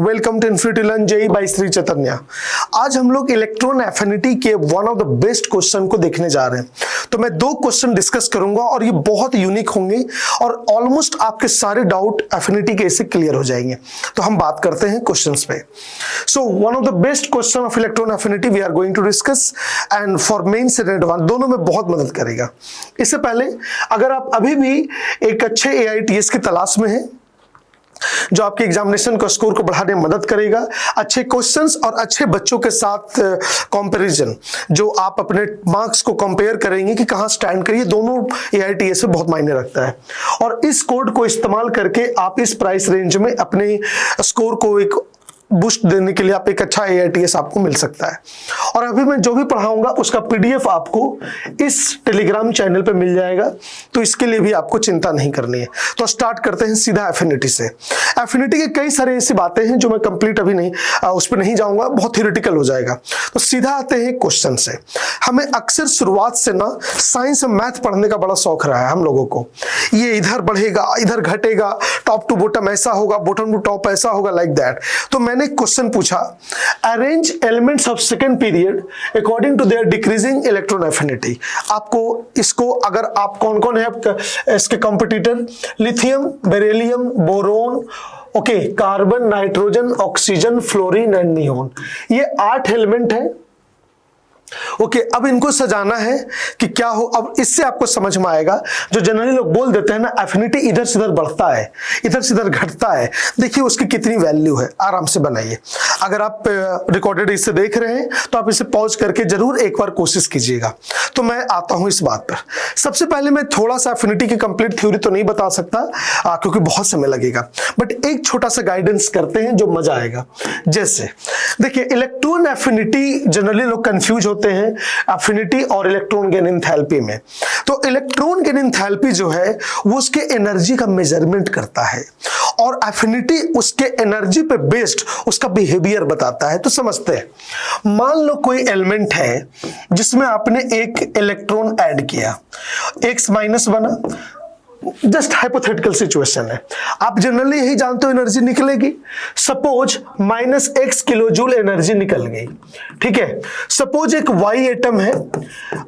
Welcome to infinity learn JEE by Shri Chaitanya. आज हम लोग इलेक्ट्रॉन एफिनिटी के one of the best question को देखने जा रहे हैं। तो मैं दो क्वेश्चन डिस्कस करूंगा और ये बहुत यूनिक होंगे और ऑलमोस्ट आपके सारे डाउट एफिनिटी के इससे क्लियर हो जाएंगे। तो हम बात करते हैं क्वेश्चंस पे। So one of the best question of electron affinity we are going to discuss and for mains and advance दोनों में बहुत मदद करेगा। इससे पहले अगर आप अभी भी एक अच्छे AITS की तलाश में हैं जो आपके एग्जामिनेशन का स्कोर को बढ़ाने में मदद करेगा, अच्छे क्वेश्चंस और अच्छे बच्चों के साथ कंपैरिजन जो आप अपने मार्क्स को कंपेयर करेंगे कि कहां स्टैंड करिए, दोनों AITS में बहुत मायने रखता है। और इस कोड को इस्तेमाल करके आप इस प्राइस रेंज में अपने स्कोर को एक बूस्ट देने के लिए आप एक अच्छा AITS आपको मिल सकता है। और अभी मैं जो भी पढ़ाऊंगा उसका PDF आपको इस टेलीग्राम चैनल पे मिल जाएगा, तो इसके लिए भी आपको चिंता नहीं करनी है। तो स्टार्ट करते हैं सीधा एफिनिटी से। एफिनिटी के कई सारे ऐसी बातें हैं जो मैं कंप्लीट अभी नहीं उस पर नहीं जाऊंगा, बहुत थ्योरेटिकल हो जाएगा। तो सीधा आते हैं क्वेश्चन से। हमें अक्सर शुरुआत से ना साइंस और मैथ पढ़ने का बड़ा शौक रहा है हम लोगों को। ये इधर बढ़ेगा, इधर घटेगा, टॉप टू बॉटम ऐसा होगा, बॉटम टू टॉप ऐसा होगा, लाइक दैट। तो मैंने क्वेश्चन पूछा, arrange elements of second period according to their decreasing electron affinity. आपको इसको अगर आप कौन कौन है इसके competitor, lithium, beryllium, boron, okay, carbon, nitrogen, oxygen, fluorine and neon, ये 8 एलिमेंट है। ओके, अब इनको सजाना है कि क्या हो। अब इससे आपको समझ में आएगा जो जनरली लोग बोल देते हैं ना एफिनिटी इधर से इधर बढ़ता है, इधर से इधर घटता है, देखिए उसकी कितनी वैल्यू है। आराम से बनाइए। अगर आप रिकॉर्डेड इससे देख रहे हैं तो आप इसे पॉज करके जरूर एक बार कोशिश कीजिएगा। तो मैं आता हूं इस बात पर। सबसे पहले मैं थोड़ा सा एफिनिटी की कंप्लीट थ्योरी तो नहीं बता सकता क्योंकि बहुत समय लगेगा, बट एक छोटा सा गाइडेंस करते हैं जो मजा आएगा। जैसे देखिए, इलेक्ट्रॉन एफिनिटी जनरली लोग कंफ्यूज होते हैं एफिनिटी और इलेक्ट्रॉन गेन एंथैल्पी में। तो इलेक्ट्रॉन गेन एंथैल्पी जो है वो उसके एनर्जी का मेजरमेंट करता है और एफिनिटी उसके एनर्जी पे बेस्ड उसका बिहेवियर बताता है। तो समझते हैं, मान लो कोई एलिमेंट है जिसमें आपने एक इलेक्ट्रॉन ऐड किया, X माइनस बना, जस्ट हाइपोथेटिकल सिचुएशन है। आप जनरली यही जानते हो एनर्जी निकलेगी। सपोज -X किलोजूल एनर्जी निकल गई, ठीक है। सपोज एक Y एटम है,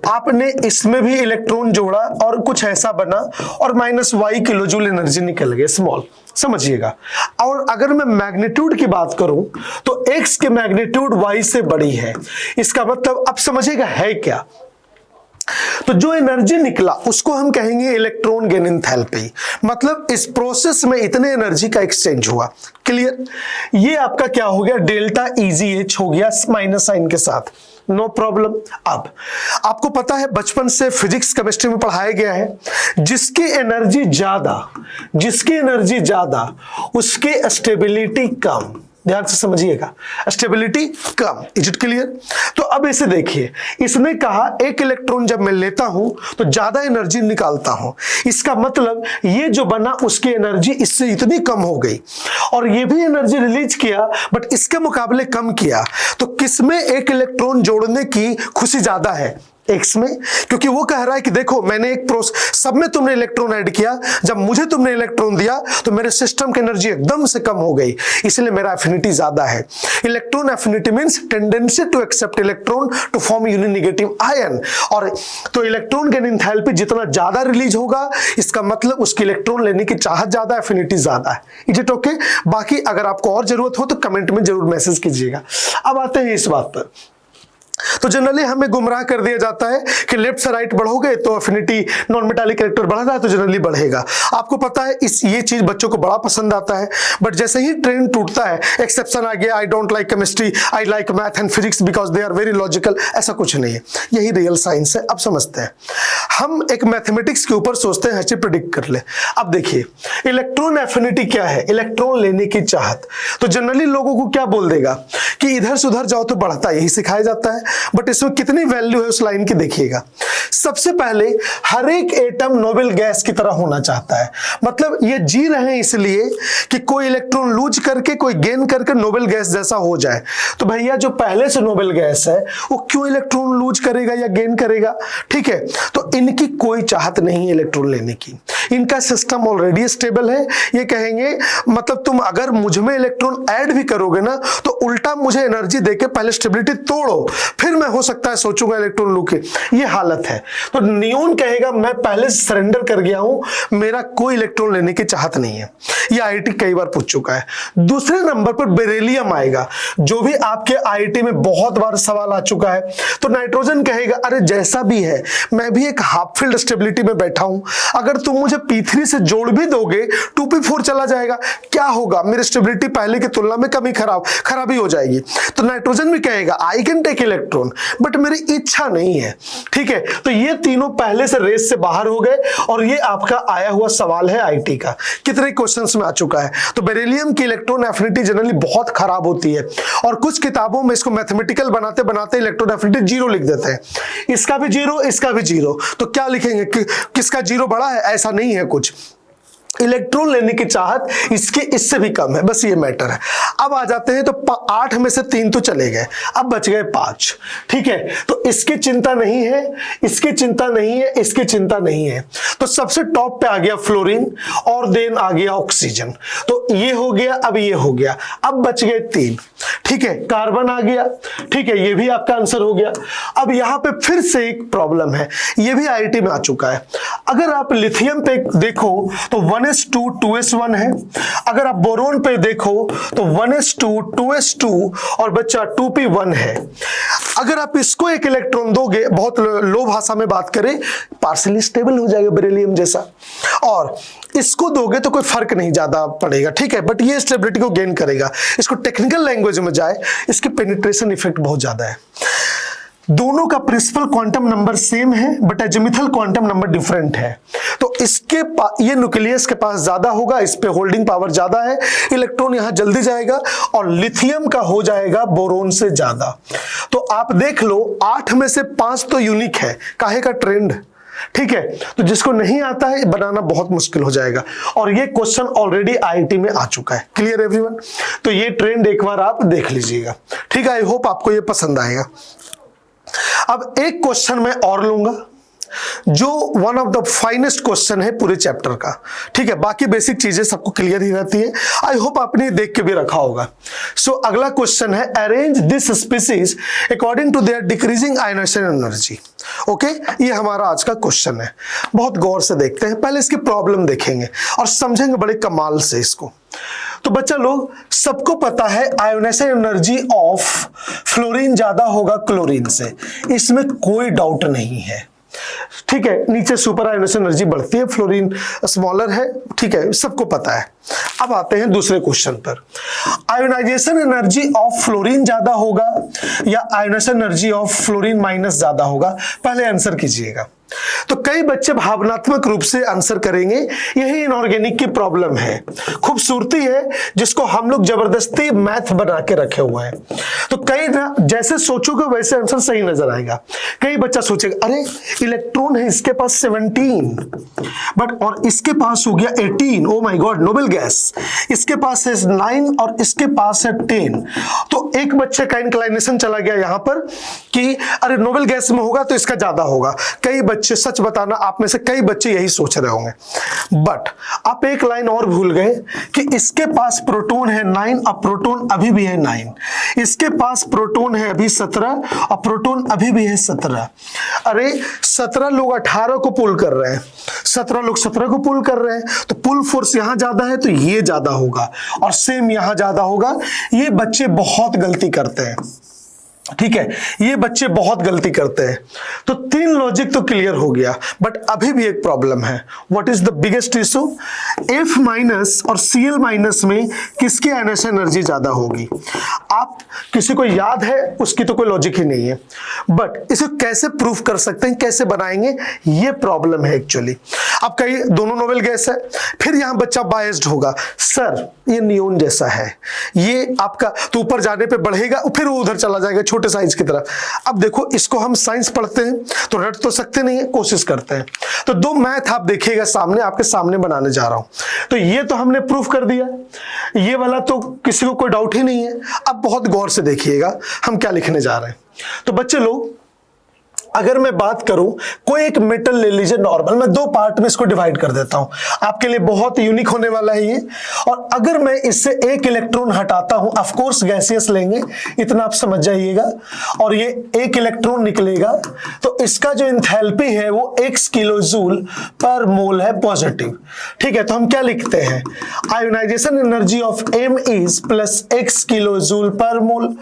आपने इसमें भी इलेक्ट्रॉन जोड़ा और कुछ ऐसा बना और -Y किलोजूल एनर्जी निकल गई, स्मॉल, समझिएगा। और अगर मैं मैग्नीट्यूड की बात करूं तो X के मैग्नीट्यूड Y से बड़ी है। इसका मतलब अब समझिएगा है क्या। तो जो एनर्जी निकला उसको हम कहेंगे इलेक्ट्रॉन गेन एंथैल्पी। मतलब इस प्रोसेस में इतने एनर्जी का एक्सचेंज हुआ। क्लियर? ये आपका क्या हो गया, डेल्टा EgH हो गया माइनस साइन के साथ, नो प्रॉब्लम। अब आपको पता है बचपन से फिजिक्स केमिस्ट्री में पढ़ाया गया है, जिसकी एनर्जी ज्यादा उसकी स्टेबिलिटी कम। ध्यान से समझिएगा, stability come. Is it clear? तो अब इसे देखिए, इसने कहा एक इलेक्ट्रॉन जब मैं लेता हूं तो ज्यादा एनर्जी निकालता हूं। इसका मतलब ये जो बना उसकी एनर्जी इससे इतनी कम हो गई और ये भी एनर्जी रिलीज किया बट इसके मुकाबले कम किया। तो किसमें एक इलेक्ट्रॉन जोड़ने की खुशी ज्यादा है? X में, क्योंकि वो कह रहा है कि देखो मैंने एक सब में तुमने इलेक्ट्रॉन ऐड किया, जब मुझे तुमने इलेक्ट्रॉन दिया तो मेरे सिस्टम की एनर्जी एकदम से कम हो गई, इसलिए मेरा एफिनिटी ज्यादा है। Electron affinity means tendency to accept electron to form uninegative ion. और तो इलेक्ट्रॉन गेन एंथैल्पी जितना ज्यादा रिलीज होगा इसका मतलब उसकी इलेक्ट्रॉन लेने की चाहत ज्यादा, एफिनिटी ज्यादा है। Is it okay? बाकी अगर आपको और जरूरत हो तो कमेंट में जरूर मैसेज कीजिएगा। अब आते हैं इस बात पर। तो जनरली हमें गुमराह कर दिया जाता है कि लेफ्ट से राइट बढ़ोगे तो एफिनिटी नॉन मेटालिक कैरेक्टर बढ़ रहा है तो जनरली बढ़ेगा। आपको पता है ये चीज बच्चों को बड़ा पसंद आता है, बट जैसे ही ट्रेंड टूटता है, एक्सेप्शन आ गया, I don't like chemistry, I like math and physics because they are very logical, ऐसा कुछ नहीं है। यही रियल साइंस है। अब समझते हैं, हम एक मैथमेटिक्स के ऊपर सोचते हैं ऐसे प्रिडिक्ट कर ले। अब देखिए, इलेक्ट्रॉन एफिनिटी क्या है? इलेक्ट्रॉन लेने की चाहत। तो जनरली लोगों को क्या बोल देगा कि इधर से उधर जाओ तो बढ़ता है, यही सिखाया जाता है। बट इसमें कितनी वैल्यू है उस लाइन की देखिएगा। सबसे पहले हर एक एटम नोबेल गैस की तरह होना चाहता है। मतलब ये जी रहे हैं इसलिए कि कोई इलेक्ट्रॉन लूज करके कोई गेन करके नोबेल गैस जैसा हो जाए। तो भैया जो पहले से नोबेल गैस है वो क्यों इलेक्ट्रॉन लूज करेगा या गेन करेगा? ठीक है, तो इनकी कोई चाहत नहीं है इलेक्ट्रॉन लेने की। इनका सिस्टम ऑलरेडी स्टेबल है। ये कहेंगे मतलब तुम अगर मुझ में इलेक्ट्रॉन ऐड भी करोगे ना तो उल्टा मुझे एनर्जी देके पहले स्टेबिलिटी तोड़ो, फिर मैं हो सकता है सोचूंगा इलेक्ट्रॉन लूं के। ये हालत है। तो नियोन कहेगा मैं पहले सरेंडर कर गया हूं, मेरा कोई इलेक्ट्रॉन लेने की चाहत नहीं है। ये आईआईटी कई बार पूछ चुका है। दूसरे नंबर पर बेरिलियम आएगा, जो भी आपके आईआईटी में बहुत बार सवाल आ चुका है। तो नाइट्रोजन कहेगा अरे जैसा भी है मैं भी एक हाफ फील्ड स्टेबिलिटी में बैठा हूं, अगर तुम मुझे P3 से जोड़ भी दोगे 2P4 चला जाएगा, क्या होगा, मेरी स्टेबिलिटी पहले की तुलना में कमी खराबी हो जाएगी। तो नाइट्रोजन भी कहेगा I can take electron but मेरी इच्छा नहीं है। ठीक है, तो ये तीनों पहले से रेस से बाहर हो गए और ये आपका आया हुआ सवाल है आईआईटी का, कितने क्वेश्चंस में आ चुका है। तो बेरिलियम की इलेक्ट्रॉन एफिनिटी जनरली बहुत खराब होती है और कुछ किताबों में इसको मैथमेटिकल बनाते बनाते इलेक्ट्रॉन एफिनिटी 0 लिख देते हैं। इसका भी 0, इसका भी 0, तो क्या लिखेंगे कि किसका 0 बड़ा है? ऐसा नहीं है कुछ। इलेक्ट्रॉन लेने की चाहत इसके इससे भी कम है, बस ये मैटर है। अब आ जाते हैं तो 8 में से 3 तो चले गए, अब बच गए 5। ठीक है, तो इसकी चिंता नहीं है, इसकी चिंता नहीं है, इसकी चिंता नहीं है। तो सबसे टॉप पे आ गया फ्लोरीन और देन आ गया ऑक्सीजन। तो ये हो गया, अब ये हो गया, अब बच गए 3। ठीक है, कार्बन आ गया। ठीक है, ये भी आपका आंसर हो गया। अब यहां पे फिर से एक प्रॉब्लम है, ये भी आईआईटी में आ चुका है। अगर आप लिथियम पे देखो तो 1s2 2s1 है। अगर आप बोरोन पे देखो तो 1s2 2s2 और बच्चा 2p1 है। अगर आप इसको एक इलेक्ट्रॉन दोगे, बहुत लो भाषा में बात करें, पार्शियली स्टेबल हो जाएगा बेरिलियम जैसा, और इसको दोगे तो कोई फर्क नहीं ज्यादा पड़ेगा। ठीक है, बट ये स्टेबिलिटी को गेन करेगा। इसको टेक्निकल लैंग्वेज में जाए, इसकी पेनिट्रेशन इफेक्ट बहुत ज्यादा है। दोनों का प्रिंसिपल क्वांटम नंबर सेम है but azimuthal quantum number different है। तो इसके ये न्यूक्लियस के पास ज्यादा होगा, इस पे होल्डिंग पावर ज्यादा है, इलेक्ट्रॉन यहां जल्दी जाएगा, और लिथियम का हो जाएगा बोरोन से ज्यादा। तो आप देख लो 8 में से 5 तो यूनिक है, काहे का ट्रेंड। ठीक है, तो जिसको नहीं आता है बनाना बहुत मुश्किल हो जाएगा, और ये क्वेश्चन ऑलरेडी आईआईटी में आ चुका है। Clear everyone? तो ये ट्रेंड एक बार आप देख लीजिएगा। ठीक है, आई होप आपको ये पसंद आएगा। अब एक क्वेश्चन मैं और लूंगा जो one of the finest question है पूरे चैप्टर का। ठीक है, बाकी बेसिक चीजें सबको क्लियर ही रहती है। आई होप आपने देख के भी रखा होगा। सो अगला क्वेश्चन है arrange this species according to their decreasing ionisation energy. Okay, ये हमारा आज का क्वेश्चन है। बहुत गौर से देखते हैं, पहले इसकी प्रॉब्लम देखेंगे और समझेंगे बड़े कमाल से इसको। तो बच्चा लोग सबको पता है आयोनाइजेशन एनर्जी ऑफ फ्लोरीन ज्यादा होगा क्लोरीन से, इसमें कोई डाउट नहीं है। ठीक है, नीचे सुपर आयोनाइजेशन एनर्जी बढ़ती है, फ्लोरीन स्मॉलर है। ठीक है, सबको पता है। अब आते हैं दूसरे क्वेश्चन पर। आयोनाइजेशन एनर्जी ऑफ फ्लोरीन ज्यादा होगा या ionisation energy of fluorine minus ज्यादा होगा? पहले आंसर कीजिएगा। तो कई बच्चे भावनात्मक रूप से आंसर करेंगे, यही इनऑर्गेनिक की प्रॉब्लम है, खूबसूरती है जिसको हम लोग जबरदस्ती मैथ बना के रखे हुए हैं। तो कई ना जैसे सोचोगे वैसे आंसर सही नजर आएगा। कई बच्चा सोचेगा अरे इलेक्ट्रॉन है इसके पास 17 बट और इसके पास हो गया 18, oh my God noble gas, इसके पास है 9 और इसके पास है 10। तो एक बच्चे का इंक्लाइनेशन चला गया यहां पर कि अरे नोबेल गैस में होगा तो इसका ज्यादा होगा। कई बच्चे, सच बताना आप में से कई बच्चे यही सोच रहे होंगे, बट आप एक लाइन और भूल गए कि इसके पास प्रोटॉन है 9 और प्रोटॉन अभी भी है 9, इसके पास प्रोटॉन है अभी 17 और प्रोटॉन अभी भी है 17। अरे 17 लोग 18 को पुल कर रहे हैं, 17 लोग 17 को पुल कर रहे हैं, तो पुल फोर्स यहां ज्यादा है तो ये ज्यादा होगा और सेम यहां ज्यादा होगा। ये बच्चे बहुत गलती करते हैं। ठीक है, ये बच्चे बहुत गलती करते हैं। तो 3 लॉजिक तो क्लियर हो गया, बट अभी भी एक प्रॉब्लम है। What is the biggest issue? F minus और Cl माइनस में किसकी आयोनाइजेशन एनर्जी ज्यादा होगी? आप किसी को याद है? उसकी तो कोई लॉजिक ही नहीं है, बट इसे कैसे प्रूफ कर सकते हैं, कैसे बनाएंगे, ये प्रॉब्लम है एक्चुअली। अब कई दोनों नोबेल गैस है, फिर यहां बच्चा बायस्ड होगा, सर ये नियोन जैसा है, ये आपका तो ऊपर जाने पे बढ़ेगा फिर वो उधर चला जाएगा छोटे साइज की तरफ। अब देखो इसको हम साइंस पढ़ते हैं तो रट तो सकते नहीं है, कोशिश करते हैं। तो 2 मैथ आप देखिएगा सामने, आपके सामने बनाने जा रहा हूं। तो ये तो हमने प्रूफ कर दिया, ये वाला तो किसी को कोई डाउट ही नहीं है। अब बहुत गौर से देखिएगा हम क्या लिखने जा रहे हैं। तो बच्चे लोग अगर मैं बात करूं, कोई एक मेटल ले लीजिए नॉर्मल, मैं दो पार्ट में इसको डिवाइड कर देता हूं, आपके लिए बहुत यूनिक होने वाला है ये। और अगर मैं इससे एक इलेक्ट्रॉन हटाता हूं, ऑफ कोर्स गैसियस लेंगे, इतना आप समझ जाइएगा, और ये एक इलेक्ट्रॉन निकलेगा, तो इसका जो एंथैल्पी है वो x kilojoule per mole है पॉजिटिव। ठीक है, तो हम क्या लिखते हैं, ionisation energy of m is plus x kilojoule per mole.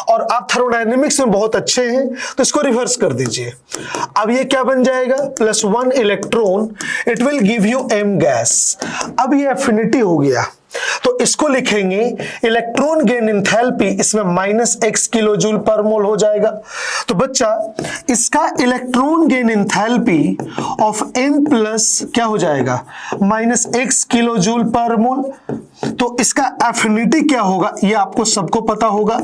और आप थर्मोडायनेमिक्स में बहुत अच्छे हैं तो इसको रिवर्स कर दीजिए। अब ये क्या बन जाएगा, plus 1 electron, it will give you m gas. अब ये एफिनिटी हो गया, तो इसको लिखेंगे इलेक्ट्रॉन गेन एंथैल्पी, इसमें minus x kilojoule per mole हो जाएगा। तो बच्चा इसका electron gain enthalpy of m plus क्या हो जाएगा, minus x kilojoule per mole. तो इसका एफिनिटी क्या होगा, ये आपको सबको पता होगा,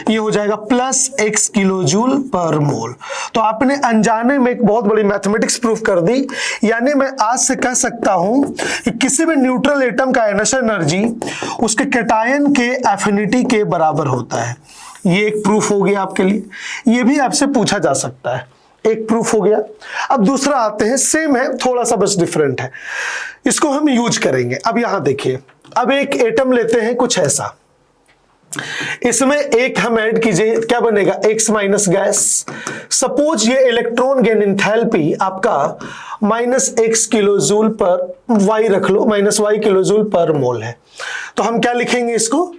ये हो जाएगा plus x kilojoule per mole. तो आपने अनजाने में एक बहुत बड़ी मैथमेटिक्स प्रूफ कर दी, यानी मैं आज से कह सकता हूं कि किसी भी न्यूट्रल एटम का आयनेशन एनर्जी उसके कैटायन के एफिनिटी के बराबर होता है। ये एक प्रूफ हो गया आपके लिए, ये भी आपसे पूछा जा सकता है, एक प्रूफ हो गया। अब दूसरा आते हैं, सेम है, थोड़ा सा बस डिफरेंट है, इसको हम यूज करेंगे। अब यहां देखिए, अब एक एटम लेते हैं कुछ ऐसा, इसमें एक हम ऐड कीजिए, क्या बनेगा, x माइनस गैस। सपोज ये इलेक्ट्रॉन गेन एंथैल्पी आपका minus x kilojoule per y रख लो, minus y kilojoule per mole है। तो हम क्या लिखेंगे इसको,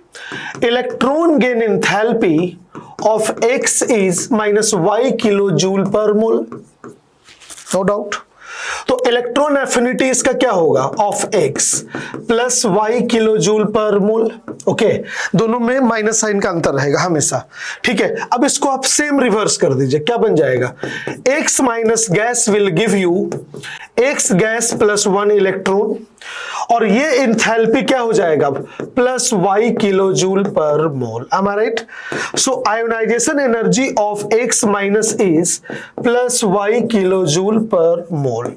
electron gain enthalpy of x is minus y kilojoule per mole, no doubt. तो इलेक्ट्रॉन एफिनिटी इसका क्या होगा, of x plus y kilojoule per mole. Okay, दोनों में माइनस साइन का अंतर रहेगा हमेशा। ठीक है, अब इसको आप सेम रिवर्स कर दीजिए, क्या बन जाएगा, x minus gas will give you x gas plus 1 electron, और ये एंथैल्पी क्या हो जाएगा, plus y kilojoule per mole. am I right? So ionization energy of x minus is plus y kilojoule per mole.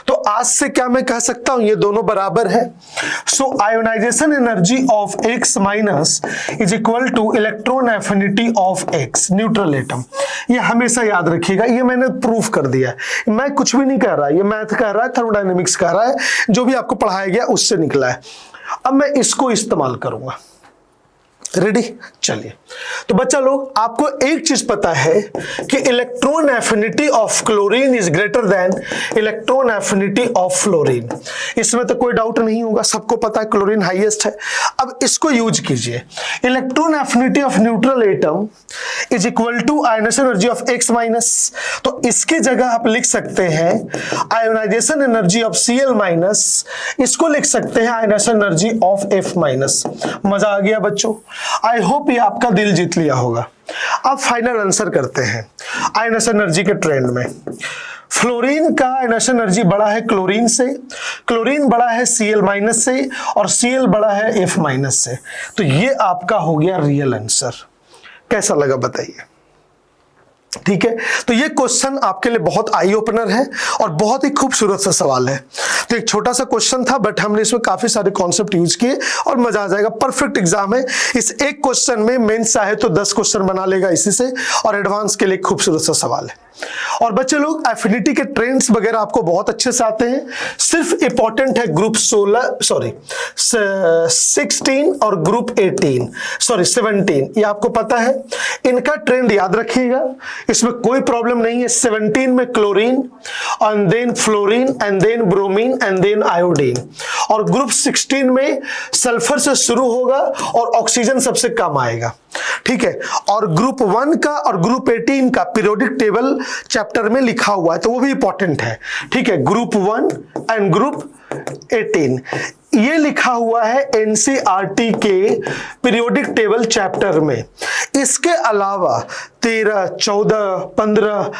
तो आज से क्या मैं कह सकता हूं, ये दोनों बराबर है। So ionization energy of x minus is equal to electron affinity of x, neutral atom. ये हमेशा याद रखिएगा, ये मैंने प्रूफ कर दिया है, मैं कुछ भी नहीं कह रहा, ये मैथ कह रहा है, थर्मोडायनेमिक्स कह रहा है, जो भी आपको पढ़ाया गया उससे निकला है। अब मैं इसको इस्तेमाल करूंगा, रेडी, चलिए। तो बच्चा लोग, आपको एक चीज पता है कि electron affinity of chlorine is greater than electron affinity of fluorine, इसमें तो कोई डाउट नहीं होगा, सबको पता है क्लोरीन हाईएस्ट है। अब इसको यूज कीजिए, electron affinity of neutral atom is equal to ionisation energy of x minus. तो इसकी जगह आप लिख सकते हैं ionisation energy of Cl minus, इसको लिख सकते हैं ionisation energy of F minus. मजा आ गया बच्चों, आई होप ये आपका दिल जीत लिया होगा। अब फाइनल आंसर करते हैं आयोनाइजेशन एनर्जी के ट्रेंड में। फ्लोरीन का आयोनाइजेशन एनर्जी बड़ा है क्लोरीन से, क्लोरीन बड़ा है Cl माइनस से, और Cl बड़ा है F माइनस से। तो ये आपका हो गया रियल आंसर। कैसा लगा बताइए, ठीक है। तो ये क्वेश्चन आपके लिए बहुत आई ओपनर है और बहुत ही खूबसूरत सा सवाल है। तो एक छोटा सा क्वेश्चन था, बट हमने इसमें काफी सारे कॉन्सेप्ट यूज किए और मजा आ जाएगा। परफेक्ट एग्जाम है, इस एक क्वेश्चन में मेंस चाहे तो 10 क्वेश्चन बना लेगा इसी से, और एडवांस के लिए खूबसूरत सा सवाल है। और बच्चे लोग, एफिनिटी के ट्रेंड्स वगैरह आपको बहुत अच्छे से आते हैं, सिर्फ इंपॉर्टेंट है ग्रुप 16 और ग्रुप 17, ये आपको पता है। इनका ट्रेंड याद रखिएगा, इसमें कोई प्रॉब्लम नहीं है। 17 में chlorine, and then fluorine, and then bromine, and then iodine, और ग्रुप 16 में सल्फर से शुरू होगा और ऑक्सीजन सबसे कम आएगा, ठीक है। और ग्रुप 1 का और ग्रुप 18 का पीरियोडिक टेबल चैप्टर में लिखा हुआ है, तो वो भी इंपॉर्टेंट है, ठीक है। ग्रुप 1 एंड ग्रुप 18 ये लिखा हुआ है एनसीईआरटी के पीरियोडिक टेबल चैप्टर में। इसके अलावा 13, 14, 15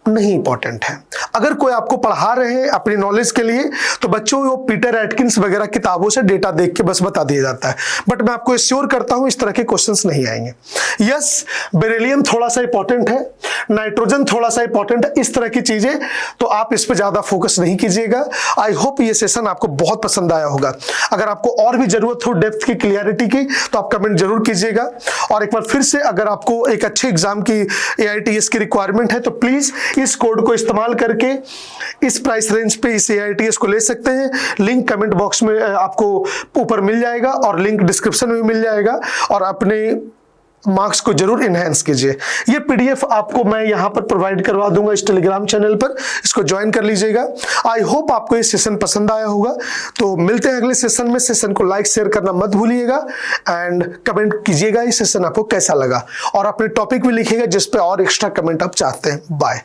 नहीं इंपॉर्टेंट है। अगर कोई आपको पढ़ा रहे हैं अपनी नॉलेज के लिए, तो बच्चों वो पीटर एटकिंस वगैरह किताबों से डेटा देख के बस बता दिया जाता है, बट मैं आपको एश्योर करता हूं इस तरह के क्वेश्चंस नहीं आएंगे। यस, बेरिलियम थोड़ा सा इंपॉर्टेंट है, नाइट्रोजन थोड़ा सा इंपॉर्टेंट है, इस तरह की चीजें तो आप इस पर ज्यादा फोकस नहीं कीजिएगा। आई होप ये सेशन आपको बहुत पसंद आया होगा। अगर आपको और भी जरूरत हो डेप्थ की, क्लियरिटी की, तो आप कमेंट जरूर कीजिएगा। और एक बार फिर से, अगर आपको एक अच्छे एग्जाम की AITS की रिक्वायरमेंट है तो प्लीज इस कोड को इस्तेमाल करके इस प्राइस रेंज पे इस AITS को ले सकते हैं। लिंक कमेंट बॉक्स में आपको ऊपर मिल जाएगा और लिंक डिस्क्रिप्शन में मिल जाएगा, और अपने मार्क्स को जरूर इनहेंस कीजिए। ये PDF आपको मैं यहां पर प्रोवाइड करवा दूंगा इस टेलीग्राम चैनल पर, इसको ज्वाइन कर लीजिएगा। आई होप आपको ये सेशन पसंद आया होगा। तो मिलते हैं अगले सेशन में। सेशन को लाइक शेयर करना मत भूलिएगा एंड कमेंट कीजिएगा ये सेशन आपको कैसा लगा, और अपने टॉपिक भी लिखिएगा जिस पे और एक्स्ट्रा कमेंट आप चाहते हैं। बाय।